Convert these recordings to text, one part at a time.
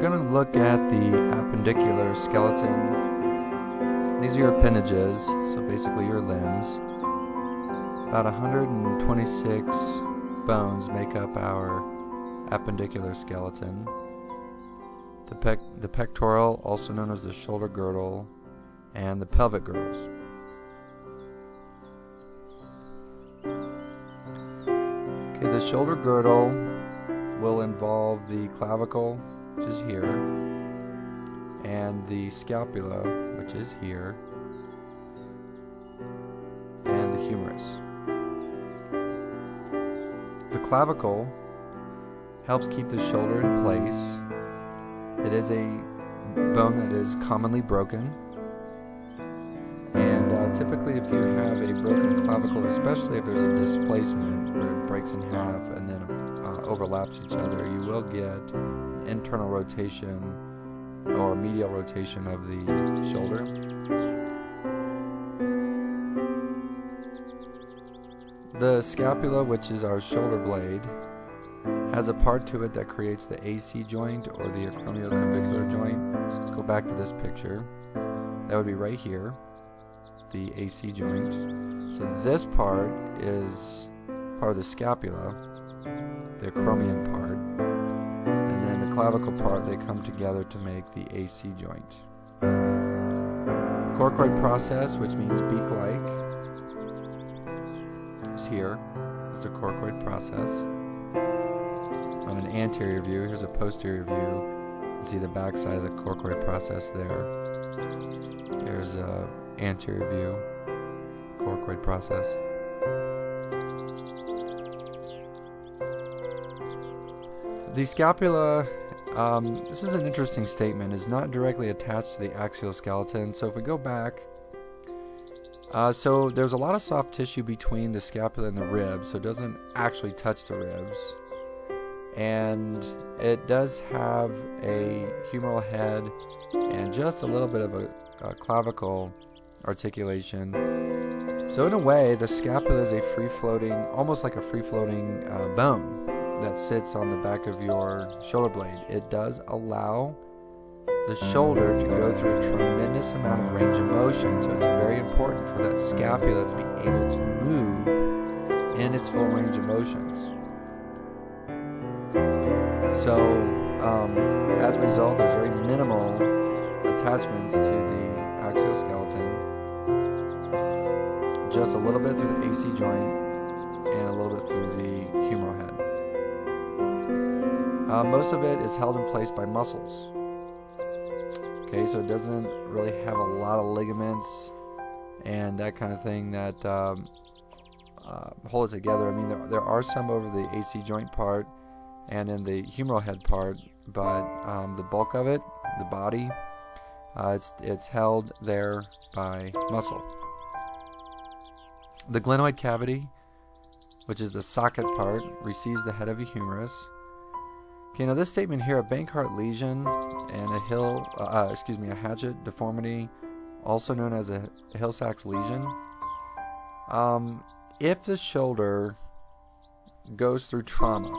we're going to look at the appendicular skeleton. These are your appendages, so basically your limbs. About 126 bones make up our appendicular skeleton. The pectoral, also known as the shoulder girdle, and the pelvic girdles. Okay, the shoulder girdle will involve the clavicle, which is here, and the scapula, which is here, and the humerus. The clavicle helps keep the shoulder in place. It is a bone that is commonly broken, and typically if you have a broken clavicle, especially if there's a displacement where it breaks in half and then overlaps each other, you will get internal rotation or medial rotation of the shoulder. The scapula, which is our shoulder blade, has a part to it that creates the AC joint or the acromioclavicular joint. So let's go back to this picture. That would be right here, the AC joint. So this part is part of the scapula, the acromion part, and then the clavicle part, they come together to make the AC joint. Coracoid process, which means beak-like, is here. It's the coracoid process. On an anterior view, here's a posterior view. You can see the back side of the coracoid process there. Here's an anterior view, coracoid process. The scapula, this is an interesting statement, is not directly attached to the axial skeleton. So if we go back, so there's a lot of soft tissue between the scapula and the ribs, so it doesn't actually touch the ribs. And it does have a humeral head and just a little bit of a clavicle articulation. So in a way, the scapula is a free-floating, almost like a free-floating bone that sits on the back of your shoulder blade. It does allow the shoulder to go through a tremendous amount of range of motion, so it's very important for that scapula to be able to move in its full range of motions. So, as a result, there's very minimal attachments to the axial skeleton. Just a little bit through the AC joint and a little bit through the humeral head. Most of it is held in place by muscles. Okay, so it doesn't really have a lot of ligaments and that kind of thing that hold it together. I mean, there are some over the AC joint part and in the humeral head part, but the bulk of it, the body, it's held there by muscle. The glenoid cavity, which is the socket part, receives the head of a humerus. Okay, now this statement here, a Bankart lesion and a hatchet deformity, also known as a Hill-Sachs lesion. If the shoulder goes through trauma,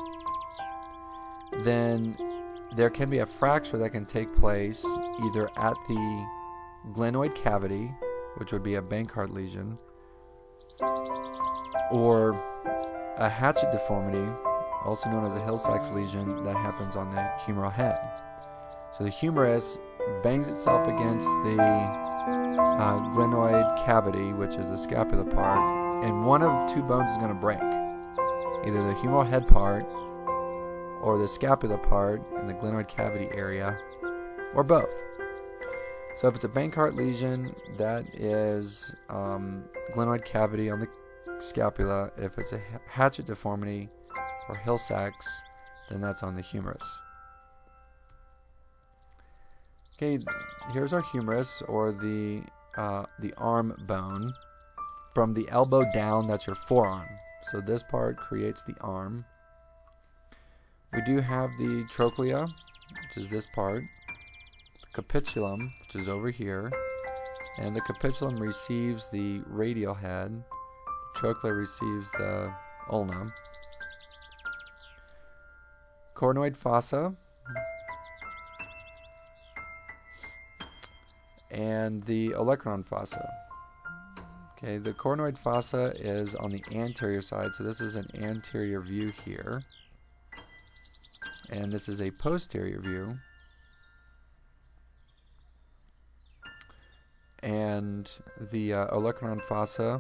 then there can be a fracture that can take place either at the glenoid cavity, which would be a Bankart lesion, or a hatchet deformity, also known as a Hill-Sachs lesion, that happens on the humeral head. So the humerus bangs itself against the glenoid cavity, which is the scapular part, and one of two bones is going to break. Either the humeral head part or the scapular part in the glenoid cavity area, or both. So if it's a Bankart lesion, that is glenoid cavity on the scapula. If it's a hatchet deformity or Hill-Sachs, then that's on the humerus. Okay, here's our humerus, or the arm bone. From the elbow down, that's your forearm. So this part creates the arm. We do have the trochlea, which is this part, the capitulum, which is over here, and the capitulum receives the radial head, the trochlea receives the ulna. Coronoid fossa, and the olecranon fossa. Okay, the coronoid fossa is on the anterior side, so this is an anterior view here. And this is a posterior view. And the olecranon fossa,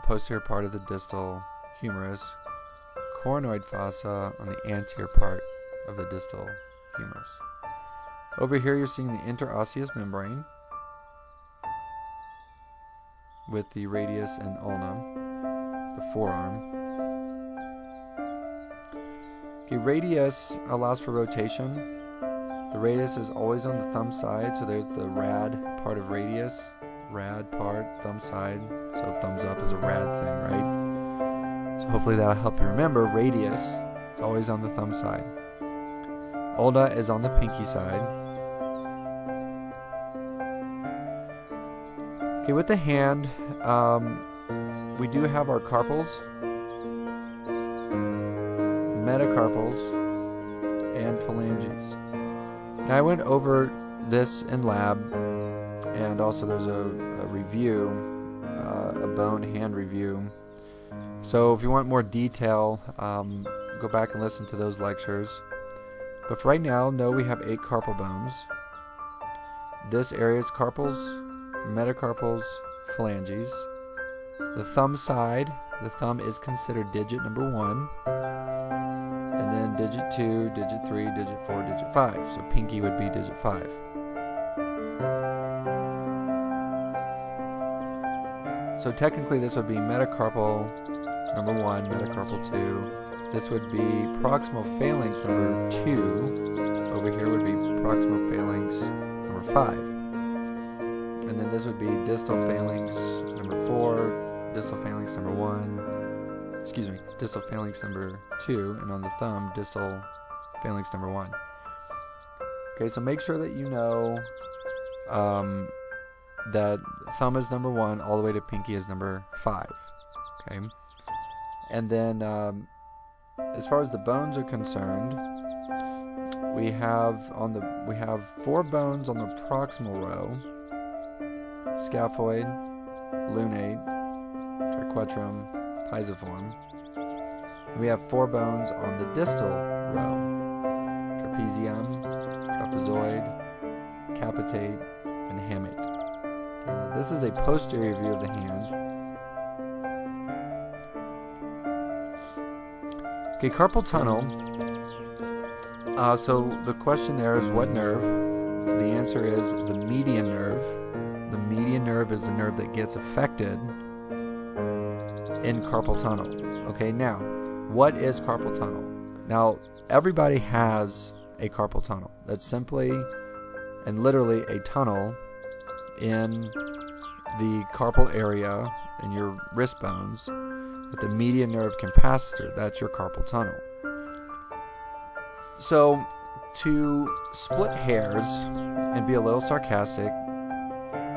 posterior part of the distal humerus, coronoid fossa on the anterior part of the distal humerus. Over here you're seeing the interosseous membrane with the radius and ulna, the forearm. Okay, radius allows for rotation. The radius is always on the thumb side, so there's the rad part of radius, rad part, thumb side, so thumbs up is a rad thing, right? So hopefully that'll help you remember. Radius is always on the thumb side. Ulna is on the pinky side. Okay, with the hand, we do have our carpals, metacarpals, and phalanges. Now I went over this in lab, and also there's a review, a bone hand review. So if you want more detail, go back and listen to those lectures. But for right now, know we have 8 carpal bones. This area is carpals, metacarpals, phalanges. The thumb side, the thumb is considered digit number 1. And then digit 2, digit 3, digit 4, digit 5. So pinky would be digit 5. So technically this would be metacarpal number 1, metacarpal 2. This would be proximal phalanx number 2. Over here would be proximal phalanx number 5. And then this would be distal phalanx number 4, distal phalanx number 1. Distal phalanx number 2, and on the thumb, distal phalanx number 1. Okay, so make sure that you know that thumb is number 1, all the way to pinky is number 5. Okay, and then as far as the bones are concerned, we have 4 bones on the proximal row: scaphoid, lunate, triquetrum, pisiform. And we have 4 bones on the distal row: trapezium, trapezoid, capitate, and hamate. Okay, now this is a posterior view of the hand. Okay, carpal tunnel. So the question there is what nerve? The answer is the median nerve. The median nerve is the nerve that gets affected in carpal tunnel. Okay, now, what is carpal tunnel? Now, everybody has a carpal tunnel. That's simply and literally a tunnel in the carpal area in your wrist bones that the median nerve can pass through. That's your carpal tunnel. So, to split hairs and be a little sarcastic,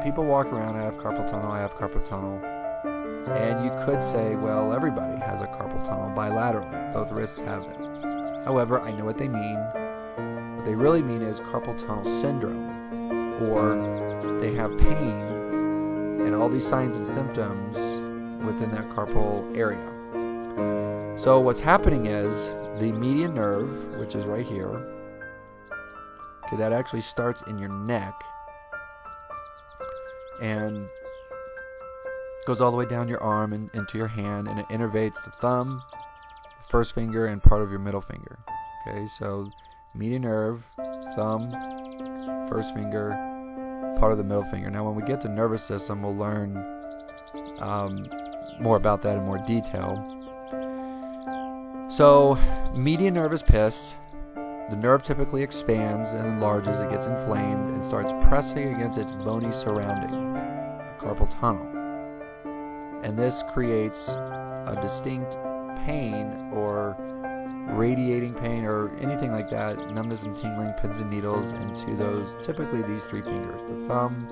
people walk around, I have carpal tunnel, I have carpal tunnel. And you could say, well, everybody has a carpal tunnel bilaterally. Both wrists have them. However, I know what they mean. What they really mean is carpal tunnel syndrome, or they have pain and all these signs and symptoms within that carpal area. So what's happening is the median nerve, which is right here, okay, that actually starts in your neck and goes all the way down your arm and into your hand, and it innervates the thumb, the first finger, and part of your middle finger. Okay, so median nerve, thumb, first finger, part of the middle finger. Now when we get to nervous system, we'll learn more about that in more detail. So median nerve is pissed. The nerve typically expands and enlarges, it gets inflamed, and starts pressing against its bony surrounding, the carpal tunnel. And this creates a distinct pain or radiating pain or anything like that, numbness and tingling, pins and needles into those, typically these 3 fingers, the thumb,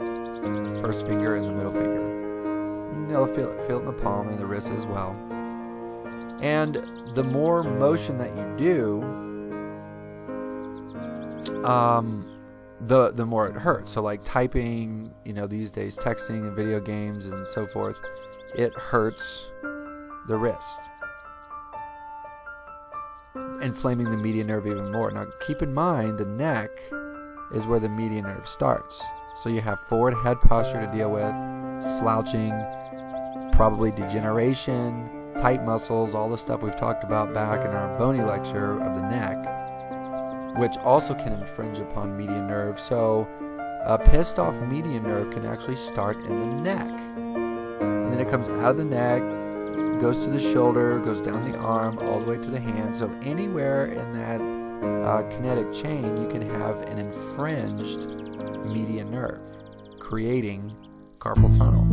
the first finger, and the middle finger. And they'll feel it in the palm and the wrist as well. And the more motion that you do, the more it hurts. So like typing, these days, texting and video games and so forth, it hurts the wrist, inflaming the median nerve even more. Now keep in mind, the neck is where the median nerve starts. So you have forward head posture to deal with, slouching, probably degeneration, tight muscles, all the stuff we've talked about back in our bony lecture of the neck, which also can infringe upon median nerve. So a pissed off median nerve can actually start in the neck, and then it comes out of the neck, goes to the shoulder, goes down the arm, all the way to the hand. So anywhere in that kinetic chain, you can have an infringed median nerve, creating carpal tunnel.